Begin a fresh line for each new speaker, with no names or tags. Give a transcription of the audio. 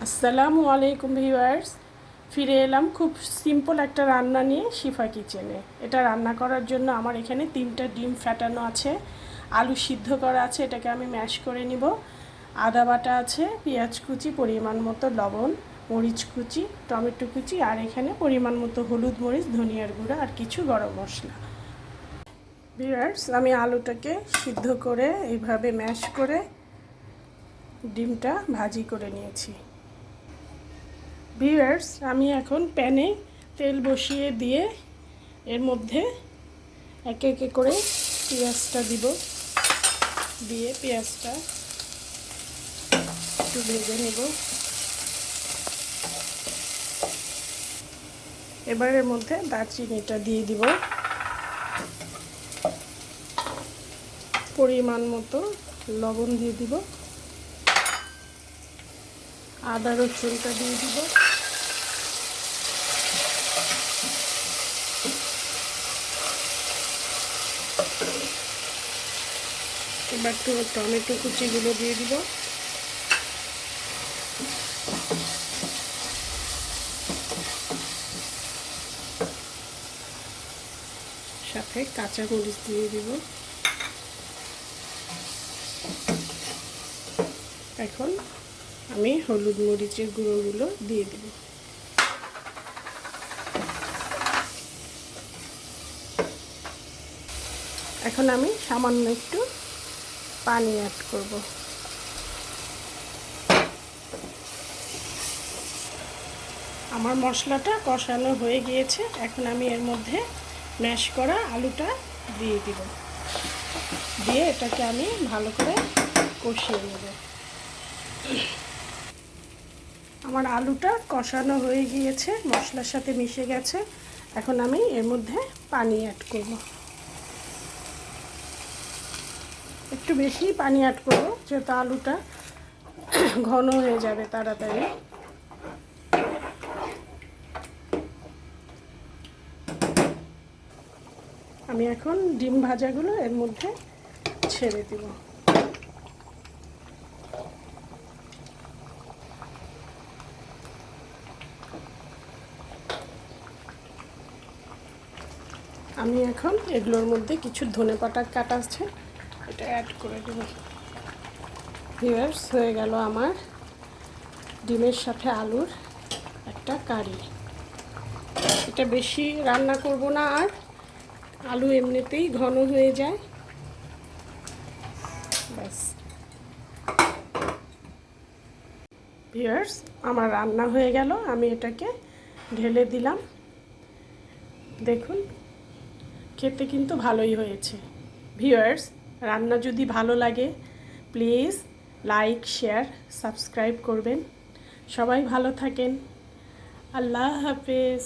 আসসালামু আলাইকুম ভিউয়ার্স, ফিরে এলাম খুব সিম্পল একটা রান্না নিয়ে শিফা কিচেনে। এটা রান্না করার জন্য আমার এখানে 3টা ডিম ফ্যাটানো আছে, আলু সিদ্ধ করা আছে, এটাকে আমি ম্যাশ করে নিব, আদা বাটা আছে, পেঁয়াজ কুচি, পরিমাণ মতো লবণ, মরিচ কুচি, টমেটো কুচি, আর এখানে পরিমাণ মতো হলুদ, মরিচ, ধনিয়ার গুঁড়া আর কিছু গরম মশলা। ভিউয়ার্স, আমি আলুটাকে সিদ্ধ করে এইভাবে ম্যাশ করে ডিমটা ভাজি করে নিয়েছি। ভিউয়ার্স, আমি এখন প্যানে তেল বসিয়ে দিয়ে এর মধ্যে একে একে করে পেঁয়াজটা দিব, দিয়ে পেঁয়াজটা একটু ভেজে নেব। এবার এর মধ্যে দারচিনিটা দিয়ে দিব, পরিমাণ মতো লবণ দিয়ে দিব, আদা রসুনটা দিয়ে দিব, এবার টমেটো কুচিগুলো দিয়ে দিব, সাথে কাঁচামরিচ দিয়ে দিব। এখন আমি হলুদ মরিচের গুঁড়োগুলো দিয়ে দিব। এখন আমি সামান্য একটু পানি অ্যাড করব। আমার মশলাটা কষানো হয়ে গিয়েছে, এখন আমি এর মধ্যে ম্যাশ করা আলুটা দিয়ে দিব, দিয়ে এটাকে আমি ভালো করে কষিয়ে নেব। আমার আলুটা কষানো হয়ে গিয়েছে, মশলার সাথে মিশে গেছে। এখন আমি এর মধ্যে পানি অ্যাড করব, একটু বেশি পানি অ্যাড করব যেহেতু আলুটা ঘন হয়ে যাবে তাড়াতাড়ি। আমি এখন ডিম ভাজাগুলো এর মধ্যে ছেড়ে দিব। আমি এখন এগুলোর মধ্যে কিছু ধনেপাতা কাটা আছে, এটা অ্যাড করে দেব। ভিউয়ার্স, হয়ে গেল আমার ডিমের সাথে আলুর একটা কারি। এটা বেশি রান্না করব না, আর আলু এমনিতেই ঘন হয়ে যায়। ব্যাস, ভিউয়ার্স, আমার রান্না হয়ে গেল, আমি এটাকে ঢেলে দিলাম। দেখুন, খেতে কিন্তু ভালোই হয়েছে। ভিউয়ার্স, রান্না যদি ভালো লাগে প্লিজ লাইক, শেয়ার, সাবস্ক্রাইব করবেন। সবাই ভালো থাকেন। আল্লাহ হাফেজ।